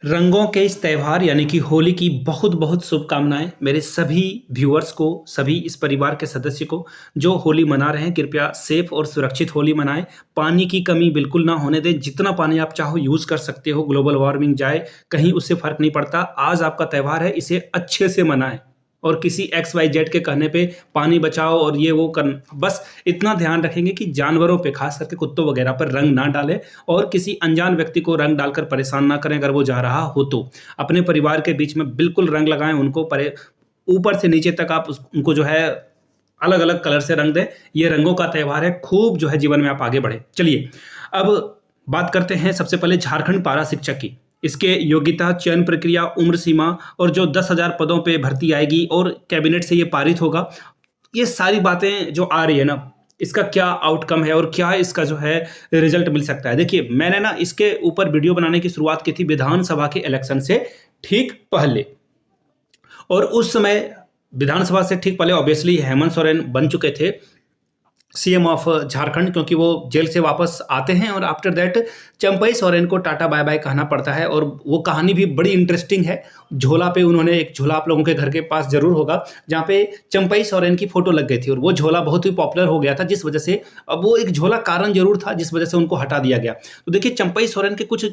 रंगों के इस त्योहार यानी कि होली की बहुत बहुत शुभकामनाएं मेरे सभी व्यूअर्स को, सभी इस परिवार के सदस्य को जो होली मना रहे हैं। कृपया सेफ और सुरक्षित होली मनाएं। पानी की कमी बिल्कुल ना होने दें। जितना पानी आप चाहो यूज़ कर सकते हो। ग्लोबल वार्मिंग जाए कहीं, उससे फ़र्क नहीं पड़ता। आज आपका त्यौहार है, इसे अच्छे से मनाएं। और किसी एक्स वाई जेड के कहने पे पानी बचाओ और ये वो कर, बस इतना ध्यान रखेंगे कि जानवरों पे, खास करके कुत्तों वगैरह पर रंग ना डालें और किसी अनजान व्यक्ति को रंग डालकर परेशान ना करें। अगर वो जा रहा हो तो अपने परिवार के बीच में बिल्कुल रंग लगाएं। उनको ऊपर से नीचे तक आप उनको जो है अलग अलग कलर से रंग दें। ये रंगों का त्यौहार है। खूब जो है जीवन में आप आगे बढ़े। चलिए अब बात करते हैं सबसे पहले झारखंड पारा शिक्षक की। इसके योग्यता, चयन प्रक्रिया, उम्र सीमा और जो 10,000 पदों पे भर्ती आएगी और कैबिनेट से ये पारित होगा, ये सारी बातें जो आ रही है ना, इसका क्या आउटकम है और क्या इसका जो है रिजल्ट मिल सकता है। देखिए, मैंने ना इसके ऊपर वीडियो बनाने की शुरुआत की थी विधानसभा के इलेक्शन से ठीक पहले, और उस समय विधानसभा से ठीक पहले ऑब्वियसली हेमंत सोरेन बन चुके थे सीएम ऑफ झारखंड, क्योंकि वो जेल से वापस आते हैं और आफ्टर दैट चंपई सोरेन को टाटा बाय बाय कहना पड़ता है। और वो कहानी भी बड़ी इंटरेस्टिंग है। झोला पे उन्होंने, एक झोला आप लोगों के घर के पास जरूर होगा जहाँ पे चंपई सोरेन की फोटो लग गई थी, और वो झोला बहुत ही पॉपुलर हो गया था, जिस वजह से अब वो एक झोला कारण जरूर था जिस वजह से उनको हटा दिया गया। तो देखिए, चंपई सोरेन के कुछ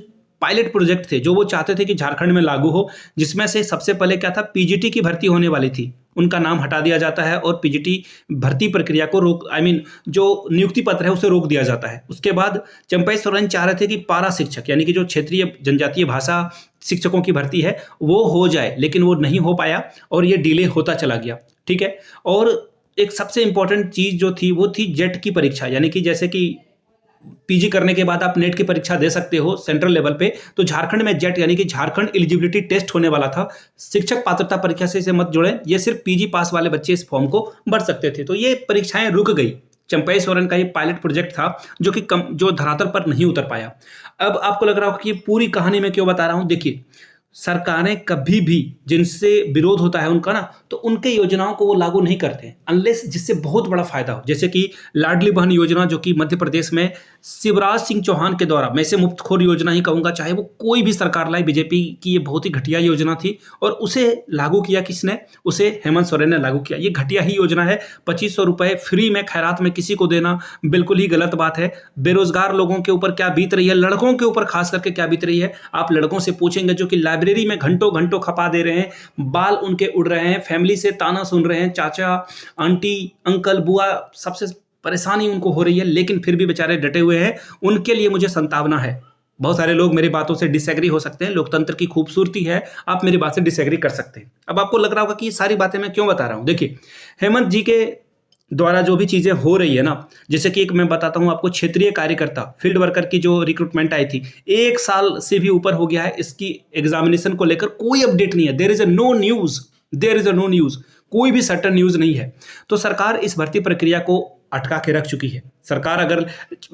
पायलट प्रोजेक्ट थे जो वो चाहते थे कि झारखंड में लागू हो, जिसमें से सबसे पहले क्या था, पीजीटी की भर्ती होने वाली थी, उनका नाम हटा दिया जाता है और पीजीटी भर्ती प्रक्रिया को रोक, जो नियुक्ति पत्र है उसे रोक दिया जाता है। उसके बाद चंपई सोरेन चाह रहे थे कि पारा शिक्षक यानी कि जो क्षेत्रीय जनजातीय भाषा शिक्षकों की भर्ती है वो हो जाए, लेकिन वो नहीं हो पाया और ये डिले होता चला गया। ठीक है। और एक सबसे इंपॉर्टेंट चीज जो थी वो थी जेट की परीक्षा, यानी कि जैसे कि पीजी करने के बाद आप नेट की परीक्षा दे सकते हो सेंट्रल लेवल पे, तो झारखंड में जेट यानी कि झारखंड एलिजिबिलिटी टेस्ट होने वाला था। शिक्षक पात्रता परीक्षा से इसे मत जोड़ें, ये सिर्फ पीजी पास वाले बच्चे इस फॉर्म को भर सकते थे। तो ये परीक्षाएं रुक गई। चंपई सोरेन का ये पायलट प्रोजेक्ट था जो धरातल पर नहीं उतर पाया। अब आपको लग रहा होगा कि ये पूरी कहानी मैं क्यों बता रहा हूं। देखिए, सरकारें कभी भी जिनसे विरोध होता है उनका ना, तो उनके योजनाओं को वो लागू नहीं करते अनलेस जिससे बहुत बड़ा फायदा हो। जैसे कि लाडली बहन योजना, जो कि मध्य प्रदेश में शिवराज सिंह चौहान के द्वारा, मैं इसे मुफ्तखोर योजना ही कहूंगा, चाहे वो कोई भी सरकार लाई, बीजेपी की ये बहुत ही घटिया योजना थी और उसे लागू किया किसने, उसे हेमंत सोरेन ने लागू किया। ये घटिया ही योजना है। 2500 रुपए फ्री में खैरात में किसी को देना बिल्कुल ही गलत बात है। बेरोजगार लोगों के ऊपर क्या बीत रही है, लड़कों के ऊपर खास करके क्या बीत रही है, आप लड़कों से पूछेंगे जो कि लाइब्रेरी में घंटों घंटों खपा दे रहे हैं, बाल उनके उड़ रहे हैं, फैमिली से ताना सुन रहे हैं, चाचा आंटी अंकल बुआ सबसे परेशानी उनको हो रही है, लेकिन फिर भी बेचारे डटे हुए हैं। उनके लिए मुझे संतावना है। बहुत सारे लोग मेरी बातों से डिसएग्री हो सकते हैं, लोकतंत्र की खूबसूरती है, आप मेरी बात से डिसएग्री कर सकते हैं। अब आपको लग रहा होगा कि ये सारी बातें मैं क्यों बता रहा हूं। देखिए, हेमंत जी के द्वारा जो भी चीजें हो रही है ना, जैसे कि एक मैं बताता हूं आपको, क्षेत्रीय कार्यकर्ता फील्ड वर्कर की जो रिक्रूटमेंट आई थी, 1 साल से भी ऊपर हो गया है, इसकी एग्जामिनेशन को लेकर कोई अपडेट नहीं है। There is a no news, there is a no news, कोई भी सटन न्यूज नहीं है। तो सरकार इस भर्ती प्रक्रिया को अटका के रख चुकी है। सरकार, अगर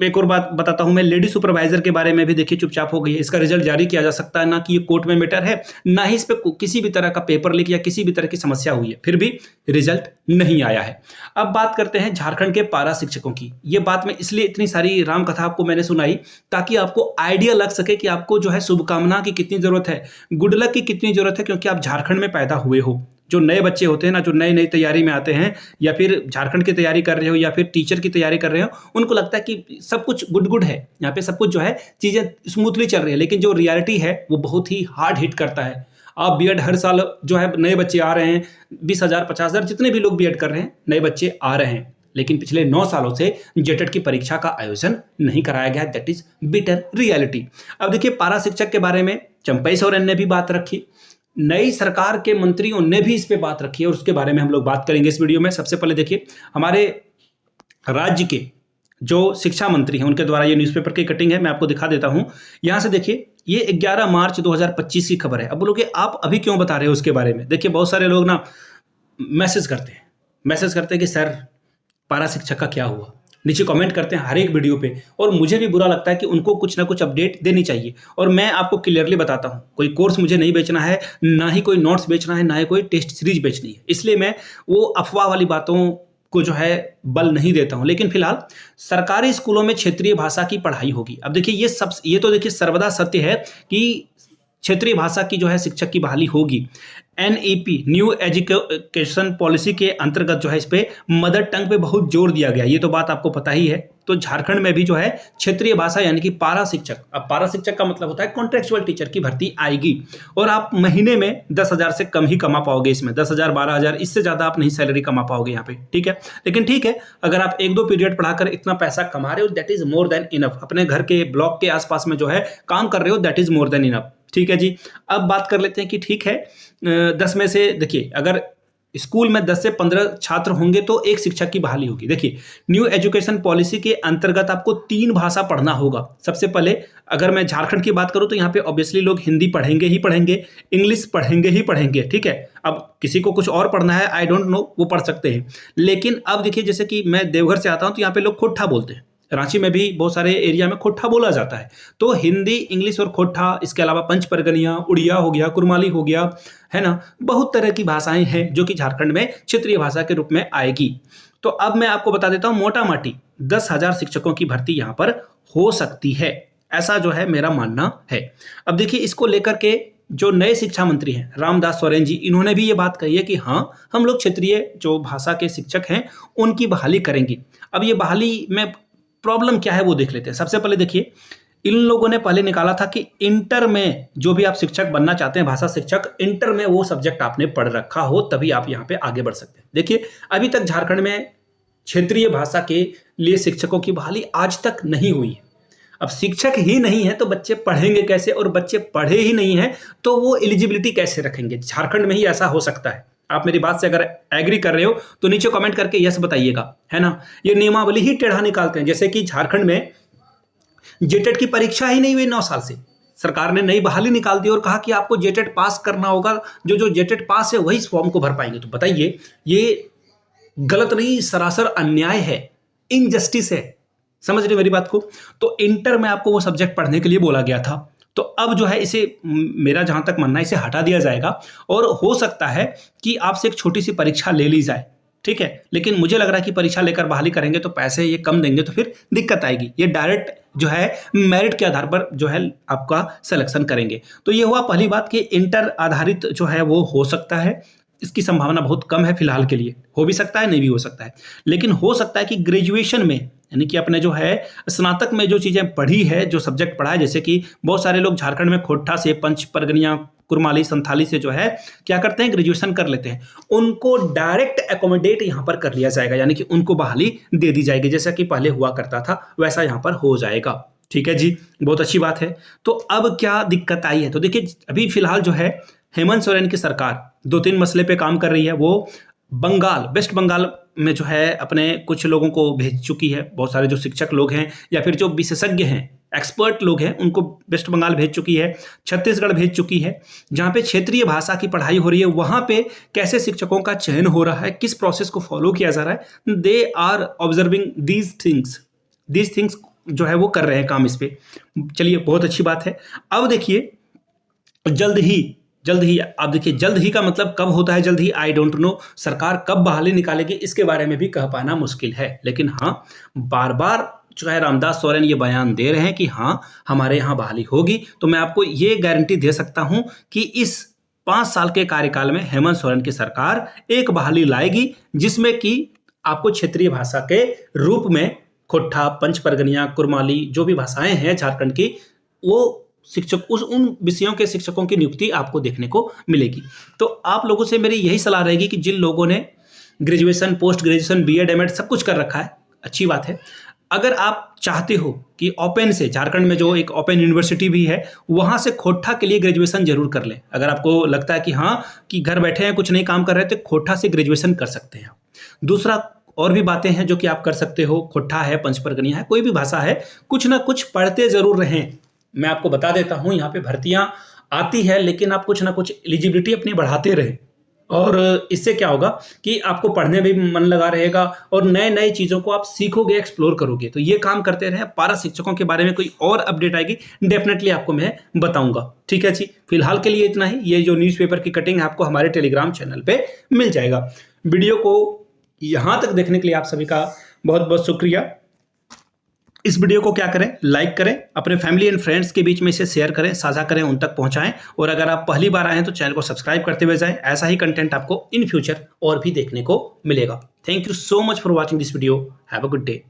एक और बात बताता हूं मैं, लेडी सुपरवाइजर के बारे में भी देखिए चुपचाप हो गई है। इसका रिजल्ट जारी किया जा सकता है, ना कि ये कोर्ट में मैटर है, ना ही इस पे किसी भी तरह का पेपर लीक या किसी भी तरह की समस्या हुई है, फिर भी रिजल्ट नहीं आया है। अब बात करते हैं झारखंड के पारा शिक्षकों की। ये बात मैं इसलिए इतनी सारी राम कथा आपको मैंने सुनाई ताकि आपको आइडिया लग सके कि आपको जो है शुभकामना की कितनी जरूरत है, गुड लक की कितनी जरूरत है, क्योंकि आप झारखंड में पैदा हुए हो। जो नए बच्चे होते हैं ना, जो नई नई तैयारी में आते हैं, या फिर झारखंड की तैयारी कर रहे हो या फिर टीचर की तैयारी कर रहे हो, उनको लगता है कि सब कुछ गुड गुड है, यहाँ पे सब कुछ जो है चीजें स्मूथली चल रही है, लेकिन जो रियलिटी है वो बहुत ही हार्ड हिट करता है। आप बीएड हर साल जो है नए बच्चे आ रहे हैं, 20,000 50,000 जितने भी लोग बीएड कर रहे हैं, नए बच्चे आ रहे हैं, लेकिन पिछले 9 सालों से जेटेट की परीक्षा का आयोजन नहीं कराया गया। That is bitter reality. अब देखिए, पारा शिक्षक के बारे में चंपई सोरेन ने भी बात रखी, नई सरकार के मंत्रियों ने भी इस पे बात रखी है, और उसके बारे में हम लोग बात करेंगे इस वीडियो में। सबसे पहले देखिए, हमारे राज्य के जो शिक्षा मंत्री हैं उनके द्वारा ये न्यूज़पेपर की कटिंग है, मैं आपको दिखा देता हूं। यहां से देखिए, ये 11 मार्च 2025 की खबर है। अब बोलोगे आप अभी क्यों बता रहे हो उसके बारे में। देखिए, बहुत सारे लोग ना मैसेज करते हैं कि सर पारा शिक्षक का क्या हुआ, नीचे कमेंट करते हैं हर एक वीडियो पे, और मुझे भी बुरा लगता है कि उनको कुछ ना कुछ अपडेट देनी चाहिए। और मैं आपको क्लियरली बताता हूं, कोई कोर्स मुझे नहीं बेचना है, ना ही कोई नोट्स बेचना है, ना ही कोई टेस्ट सीरीज बेचनी है, इसलिए मैं वो अफवाह वाली बातों को जो है बल नहीं देता हूं। लेकिन फिलहाल सरकारी स्कूलों में क्षेत्रीय भाषा की पढ़ाई होगी। अब देखिए, ये तो देखिए सर्वदा सत्य है कि क्षेत्रीय भाषा की जो है शिक्षक की बहाली होगी। एनईपी न्यू एजुकेशन पॉलिसी के अंतर्गत जो है इस पे मदर टंग पे बहुत जोर दिया गया, ये तो बात आपको पता ही है। तो झारखंड में भी जो है क्षेत्रीय भाषा यानी कि पारा शिक्षक, अब पारा शिक्षक का मतलब होता है कॉन्ट्रेक्चुअल टीचर की भर्ती आएगी और आप महीने में 10,000 से कम ही कमा पाओगे इसमें, 10,000 12,000, इससे ज़्यादा आप नहीं सैलरी कमा पाओगे यहाँ पे, ठीक है। लेकिन ठीक है, अगर आप 1-2 पीरियड पढ़ाकर इतना पैसा कमा रहे हो that is more than enough, अपने घर के ब्लॉक के आसपास में जो है काम कर रहे हो that is more than enough, ठीक है जी। अब बात कर लेते हैं कि ठीक है 10 में से देखिए अगर स्कूल में 10 से 15 छात्र होंगे तो एक शिक्षक की बहाली होगी। देखिए न्यू एजुकेशन पॉलिसी के अंतर्गत आपको 3 भाषा पढ़ना होगा। सबसे पहले अगर मैं झारखंड की बात करूं तो यहाँ पे ऑब्वियसली लोग हिंदी पढ़ेंगे ही पढ़ेंगे, इंग्लिश पढ़ेंगे ही पढ़ेंगे, ठीक है। अब किसी को कुछ और पढ़ना है आई डोंट नो, वो पढ़ सकते हैं। लेकिन अब देखिए जैसे कि मैं देवघर से आता हूं तो यहाँ पे लोग खोट्ठा बोलते हैं, रांची में भी बहुत सारे एरिया में खोट्ठा बोला जाता है। तो हिंदी, इंग्लिश और खोट्ठा, इसके अलावा पंच परगनिया, उड़िया हो गया, कुरमाली हो गया, है ना, बहुत तरह की भाषाएं हैं जो कि झारखंड में क्षेत्रीय भाषा के रूप में आएगी। तो अब मैं आपको बता देता हूं मोटा माटी 10,000 शिक्षकों की भर्ती यहां पर हो सकती है, ऐसा जो है मेरा मानना है। अब देखिए इसको लेकर के जो नए शिक्षा मंत्री हैं रामदास सोरेन जी, इन्होंने भी ये बात कही है कि हाँ हम लोग क्षेत्रीय जो भाषा के शिक्षक हैं उनकी बहाली करेंगे। अब ये बहाली में प्रॉब्लम क्या है वो देख लेते हैं। सबसे पहले देखिए इन लोगों ने पहले निकाला था कि इंटर में जो भी आप शिक्षक बनना चाहते हैं भाषा शिक्षक, इंटर में वो सब्जेक्ट आपने पढ़ रखा हो तभी आप यहाँ पे आगे बढ़ सकते हैं। देखिए अभी तक झारखंड में क्षेत्रीय भाषा के लिए शिक्षकों की बहाली आज तक नहीं हुई है। अब शिक्षक ही नहीं है तो बच्चे पढ़ेंगे कैसे, और बच्चे पढ़े ही नहीं है तो वो एलिजिबिलिटी कैसे रखेंगे। झारखंड में ही ऐसा हो सकता है। आप मेरी बात से अगर एग्री कर रहे हो तो नीचे कमेंट करके यस बताइएगा, है ना। ये नियमावली ही टेढ़ा निकालते हैं, जैसे कि झारखंड में जेटेट की परीक्षा ही नहीं हुई 9 साल से, सरकार ने नई बहाली निकाल दी और कहा कि आपको जेटेट पास करना होगा, जो जेटेट पास है वही इस फॉर्म को भर पाएंगे। तो बताइए ये गलत नहीं, सरासर अन्याय है, इनजस्टिस है। समझ रहे मेरी बात को। तो इंटर में आपको वो सब्जेक्ट पढ़ने के लिए बोला गया था, तो अब जो है इसे मेरा जहां तक मानना है इसे हटा दिया जाएगा और हो सकता है कि आपसे एक छोटी सी परीक्षा ले ली जाए, ठीक है। लेकिन मुझे लग रहा है कि परीक्षा लेकर बहाली करेंगे तो पैसे ये कम देंगे तो फिर दिक्कत आएगी। ये डायरेक्ट जो है मेरिट के आधार पर जो है आपका सिलेक्शन करेंगे। तो ये हुआ पहली बात कि इंटर आधारित जो है वो हो सकता है, इसकी संभावना बहुत कम है फिलहाल के लिए, हो भी सकता है नहीं भी हो सकता है। लेकिन हो सकता है कि ग्रेजुएशन में यानी कि अपने जो है स्नातक में जो चीज़ें पढ़ी है, जो सब्जेक्ट पढ़ा है, जैसे कि बहुत सारे लोग झारखंड में खोट्ठा से, पंच परगनिया, कुरमाली, संथाली से जो है क्या करते हैं ग्रेजुएशन कर लेते हैं, उनको डायरेक्ट एकोमोडेट यहाँ पर कर लिया जाएगा, यानी कि उनको बहाली दे दी जाएगी। जैसा कि पहले हुआ करता था वैसा यहाँ पर हो जाएगा, ठीक है जी, बहुत अच्छी बात है। तो अब क्या दिक्कत आई है, तो देखिए अभी फिलहाल जो है हेमंत सोरेन की सरकार 2-3 मसले पे काम कर रही है। वो बंगाल, वेस्ट बंगाल में जो है अपने कुछ लोगों को भेज चुकी है, बहुत सारे जो शिक्षक लोग हैं या फिर जो विशेषज्ञ हैं, एक्सपर्ट लोग हैं, उनको वेस्ट बंगाल भेज चुकी है, छत्तीसगढ़ भेज चुकी है, जहाँ पे क्षेत्रीय भाषा की पढ़ाई हो रही है। वहाँ पे कैसे शिक्षकों का चयन हो रहा है, किस प्रोसेस को फॉलो किया जा रहा है, they are observing these things जो है वो कर रहे हैं काम इस पे। चलिए बहुत अच्छी बात है। अब देखिए जल्द ही आप देखिए, जल्द ही का मतलब कब होता है जल्द ही, आई डोंट नो। सरकार कब बहाली निकालेगी इसके बारे में भी कह पाना मुश्किल है। लेकिन हाँ, बार बार जो है रामदास सोरेन ये बयान दे रहे हैं कि हाँ हमारे यहाँ बहाली होगी। तो मैं आपको ये गारंटी दे सकता हूँ कि इस 5 साल के कार्यकाल में हेमंत सोरेन की सरकार एक बहाली लाएगी, जिसमें कि आपको क्षेत्रीय भाषा के रूप में खोट्ठा, पंच परगनिया, कुरमाली, जो भी भाषाएं हैं झारखंड की, वो शिक्षक उन विषयों के शिक्षकों की नियुक्ति आपको देखने को मिलेगी। तो आप लोगों से मेरी यही सलाह रहेगी कि जिन लोगों ने graduation, post graduation, BEd, MEd सब कुछ कर रखा है, अच्छी बात है। अगर आप चाहते हो कि ओपन से, झारखंड में जो एक ओपन यूनिवर्सिटी भी है, वहां से खोट्ठा के लिए ग्रेजुएशन जरूर कर लें। अगर आपको लगता है कि हाँ कि घर बैठे हैं कुछ नहीं काम कर रहे तो खोट्ठा से ग्रेजुएशन कर सकते हैं। दूसरा, और भी बातें हैं जो कि आप कर सकते हो, खोट्ठा है, पंच परगनिया है, कोई भी भाषा है, कुछ ना कुछ पढ़ते जरूर रहें। मैं आपको बता देता हूं यहाँ पे भर्तियां आती है, लेकिन आप कुछ ना कुछ एलिजिबिलिटी अपनी बढ़ाते रहें, और इससे क्या होगा कि आपको पढ़ने में भी मन लगा रहेगा और नए नए चीज़ों को आप सीखोगे, एक्सप्लोर करोगे। तो ये काम करते रहें। पारा शिक्षकों के बारे में कोई और अपडेट आएगी डेफिनेटली आपको मैं बताऊंगा, ठीक है जी। फिलहाल के लिए इतना ही। ये जो न्यूज़पेपर की कटिंग है आपको हमारे टेलीग्राम चैनल पे मिल जाएगा। वीडियो को यहाँ तक देखने के लिए आप सभी का बहुत बहुत शुक्रिया। इस वीडियो को क्या करें, लाइक करें, अपने फैमिली एंड फ्रेंड्स के बीच में इसे शेयर करें, साझा करें, उन तक पहुंचाएं। और अगर आप पहली बार आए हैं तो चैनल को सब्सक्राइब करते हुए जाएं। ऐसा ही कंटेंट आपको इन फ्यूचर और भी देखने को मिलेगा। Thank you so much for watching this video. Have a good day.